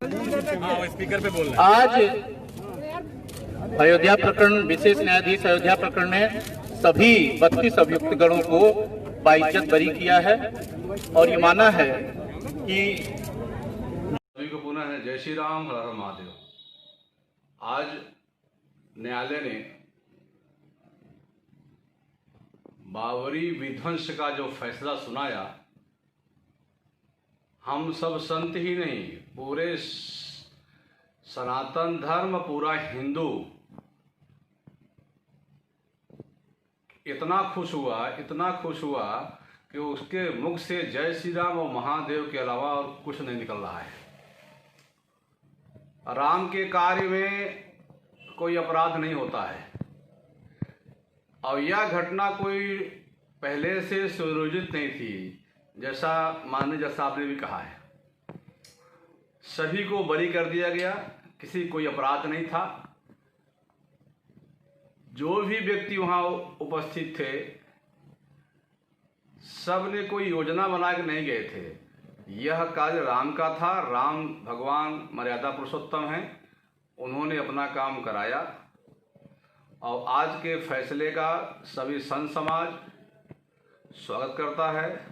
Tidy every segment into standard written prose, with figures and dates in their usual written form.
Speaker पे बोलना। आज अयोध्या प्रकरण, विशेष न्यायाधीश अयोध्या प्रकरण ने सभी 32 अभियुक्तगणों को बाइज्जत बरी किया है और ये माना है कि सभी को पुनः जय श्री राम, हर हर महादेव। आज न्यायालय ने बाबरी विध्वंस का जो फैसला सुनाया, हम सब संत ही नहीं, पूरे सनातन धर्म, पूरा हिंदू इतना खुश हुआ कि उसके मुख से जय श्री राम और महादेव के अलावा और कुछ नहीं निकल रहा है। राम के कार्य में कोई अपराध नहीं होता है और यह घटना कोई पहले से सुनियोजित नहीं थी, जैसा माननीय जज साहब ने भी कहा है। सभी को बरी कर दिया गया, किसी कोई अपराध नहीं था। जो भी व्यक्ति वहां उपस्थित थे, सब ने कोई योजना बना के नहीं गए थे। यह कार्य राम का था। राम भगवान मर्यादा पुरुषोत्तम हैं, उन्होंने अपना काम कराया और आज के फैसले का सभी संत समाज स्वागत करता है।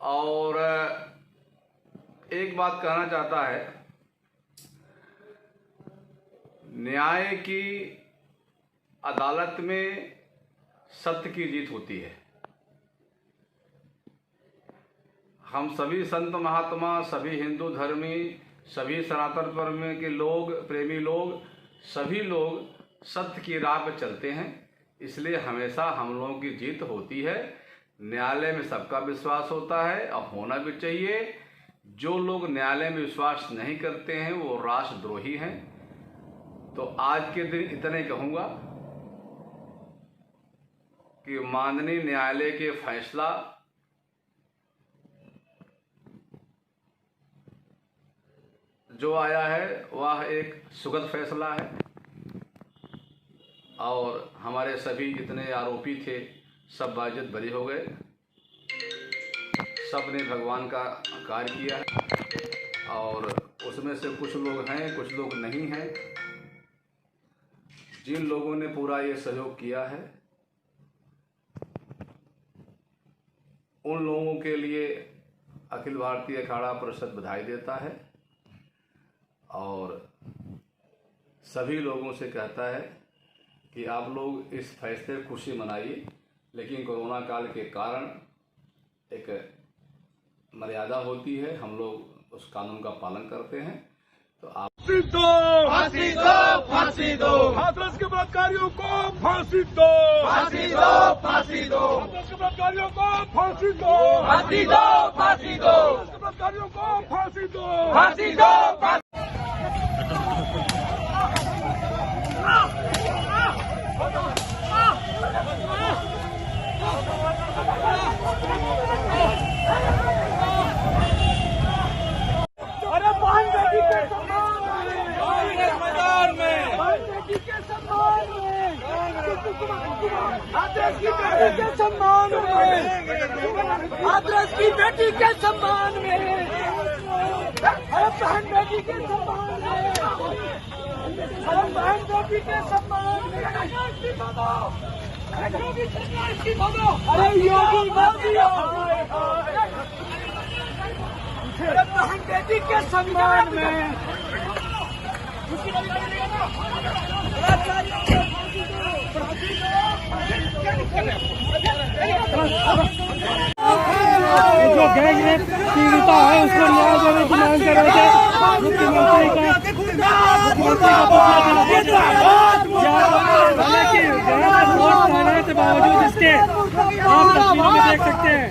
और एक बात कहना चाहता है, न्याय की अदालत में सत्य की जीत होती है। हम सभी संत महात्मा, सभी हिंदू धर्मी, सभी सनातन धर्म के लोग, प्रेमी लोग, सभी लोग सत्य की राह पर चलते हैं, इसलिए हमेशा हम लोगों की जीत होती है। न्यायालय में सबका विश्वास होता है और होना भी चाहिए। जो लोग न्यायालय में विश्वास नहीं करते हैं वो राष्ट्रद्रोही हैं। तो आज के दिन इतना ही कहूँगा कि माननीय न्यायालय के फैसला जो आया है वह एक सुखद फैसला है और हमारे सभी जितने आरोपी थे सब बाइज्जत बरी हो गए। सब ने भगवान का कार्य किया है और उसमें से कुछ लोग हैं, कुछ लोग नहीं हैं। जिन लोगों ने पूरा ये सहयोग किया है, उन लोगों के लिए अखिल भारतीय अखाड़ा परिषद बधाई देता है और सभी लोगों से कहता है कि आप लोग इस फैसले की खुशी मनाइए, लेकिन कोरोना काल के कारण एक मर्यादा होती है, हम लोग उस कानून का पालन करते हैं। तो आप फांसी दो, फांसी दो, हाथरस के बलात्कारियों को फांसी दो, फांसी दो, फांसी दो, हाथरस के बलात्कारियों को फांसी दो, फांसी दो, फांसी दो, हाथरस के बलात्कारियों को फांसी दो, फांसी दो। अरे बहन बेटी के सम्मान में, बहन बेटी के सम्मान में, हाथरस की बेटी के सम्मान में, हाथरस की बेटी के सम्मान में, अरे बहन बेटी के सम्मान में, अरे बहन बेटी के सम्मान में, अरे योगी मोदी, अरे बहन बेटी के सम्मान में, जो गैंग रेप पीड़िता है उसको न्याय देने की मांग कर रहे थे। मुख्यमंत्री के बावजूद इसके आप तस्वीरों में देख सकते हैं।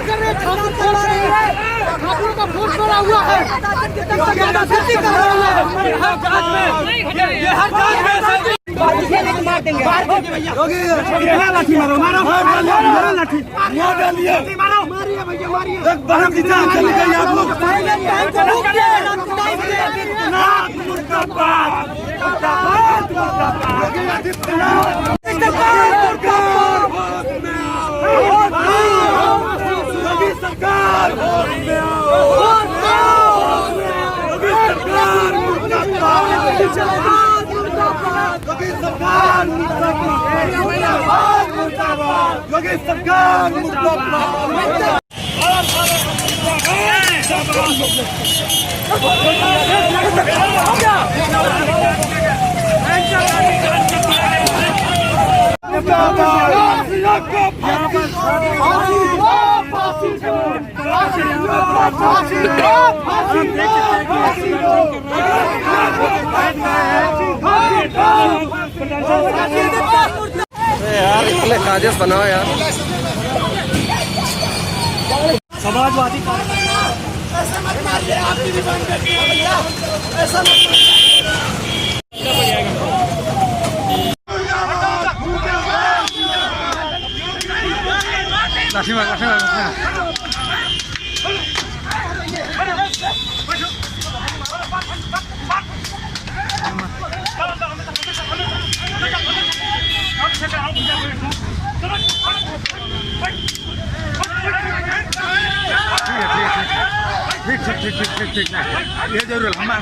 जब ये ठाकुर का फोन छोड़ा हुआ है, लाठी मारो, मारो लाठी, मारो बहन की जान चली गई आप लोग। योगी सरकार मुर्दाबाद। यार इतने साजिश बनाओ यार। समाजवादी ऐसा मत मारिए, आपकी भी बंद करती है भैया, ऐसा मत ठीक ये जरूर मार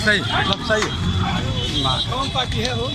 सही मतलब सही कौन पार्टी है वो।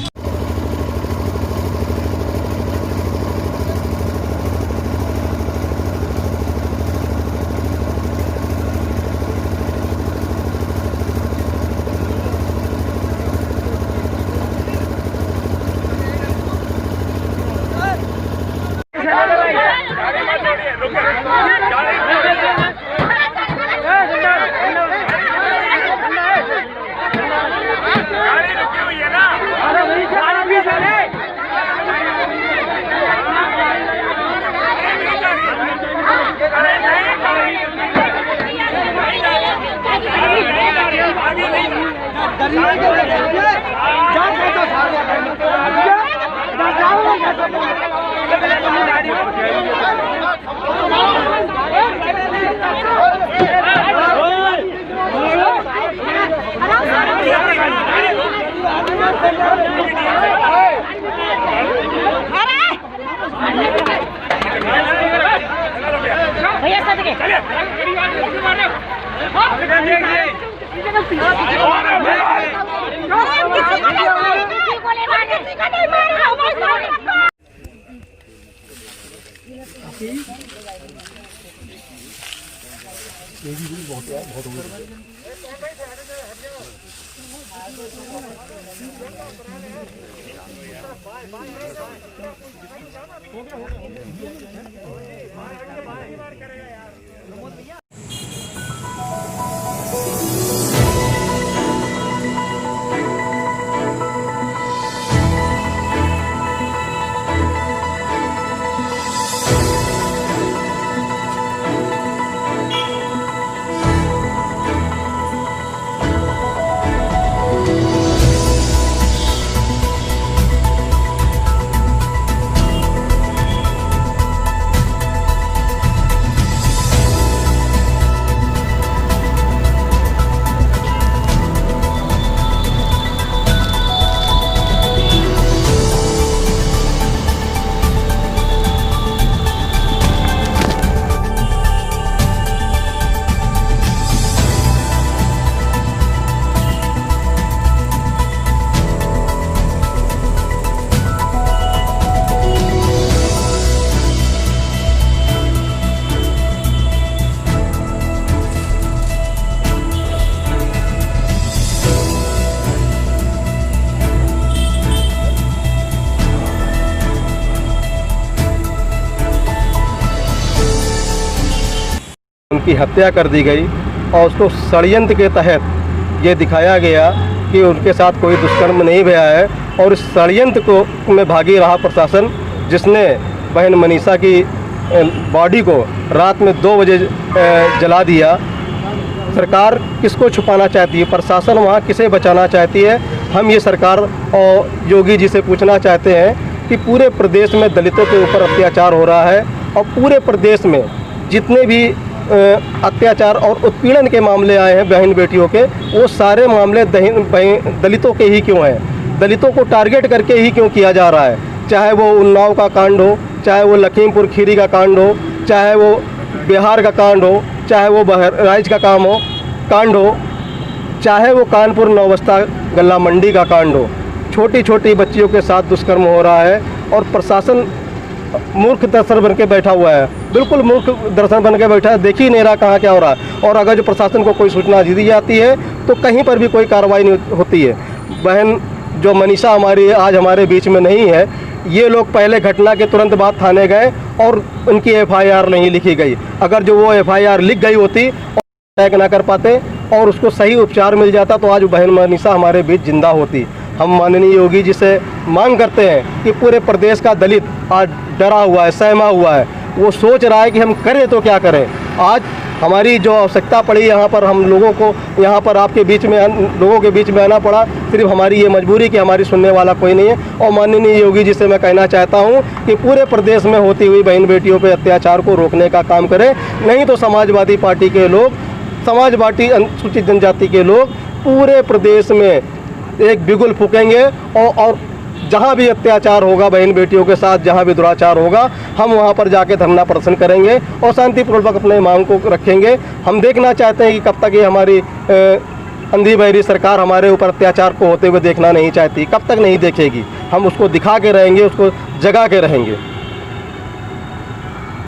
उनकी हत्या कर दी गई और उसको षड्यंत्र के तहत ये दिखाया गया कि उनके साथ कोई दुष्कर्म नहीं हुआ है और इस षड्यंत्र को में भागी रहा प्रशासन, जिसने बहन मनीषा की बॉडी को रात में 2 बजे जला दिया। सरकार किसको छुपाना चाहती है, प्रशासन वहाँ किसे बचाना चाहती है? हम ये सरकार और योगी जी से पूछना चाहते हैं कि पूरे प्रदेश में दलितों के ऊपर अत्याचार हो रहा है और पूरे प्रदेश में जितने भी अत्याचार और उत्पीड़न के मामले आए हैं बहन बेटियों के, वो सारे मामले दलितों के ही क्यों हैं, दलितों को टारगेट करके ही क्यों किया जा रहा है। चाहे वो उन्नाव का कांड हो, चाहे वो लखीमपुर खीरी का कांड हो, चाहे वो बिहार का कांड हो, चाहे वो बहराइच का कांड हो, चाहे वो कानपुर नौबस्ता गल्ला मंडी का कांड हो। छोटी छोटी बच्चियों के साथ दुष्कर्म हो रहा है और प्रशासन मूर्ख दर्शन बन के बैठा हुआ है, बिल्कुल मूर्ख दर्शन बन के बैठा है, देख ही नहीं रहा कहाँ क्या हो रहा है। और अगर जो प्रशासन को कोई सूचना दी जाती है तो कहीं पर भी कोई कार्रवाई नहीं होती है। बहन जो मनीषा हमारी आज हमारे बीच में नहीं है, ये लोग पहले घटना के तुरंत बाद थाने गए और उनकी FIR नहीं लिखी गई। अगर जो वो FIR लिख गई होती और अटैक ना कर पाते और उसको सही उपचार मिल जाता तो आज बहन मनीषा हमारे बीच जिंदा होती। हम माननीय योगी जी से मांग करते हैं कि पूरे प्रदेश का दलित आज डरा हुआ है, सहमा हुआ है, वो सोच रहा है कि हम करें तो क्या करें। आज हमारी जो आवश्यकता पड़ी यहाँ पर, हम लोगों को यहाँ पर आपके बीच में लोगों के बीच में आना पड़ा, सिर्फ हमारी ये मजबूरी कि हमारी सुनने वाला कोई नहीं है। और माननीय योगी जी से मैं कहना चाहता हूँ कि पूरे प्रदेश में होती हुई बहन बेटियों पर अत्याचार को रोकने का काम करें, नहीं तो समाजवादी पार्टी के लोग, समाजवादी अनुसूचित जनजाति के लोग पूरे प्रदेश में एक बिगुल फूकेंगे और जहाँ भी अत्याचार होगा बहन बेटियों के साथ, जहाँ भी दुराचार होगा, हम वहाँ पर जाके धरना प्रदर्शन करेंगे और शांतिपूर्वक अपने मांग को रखेंगे। हम देखना चाहते हैं कि कब तक ये हमारी अंधी बहरी सरकार हमारे ऊपर अत्याचार को होते हुए देखना नहीं चाहती, कब तक नहीं देखेगी। हम उसको दिखा के रहेंगे, उसको जगा के रहेंगे।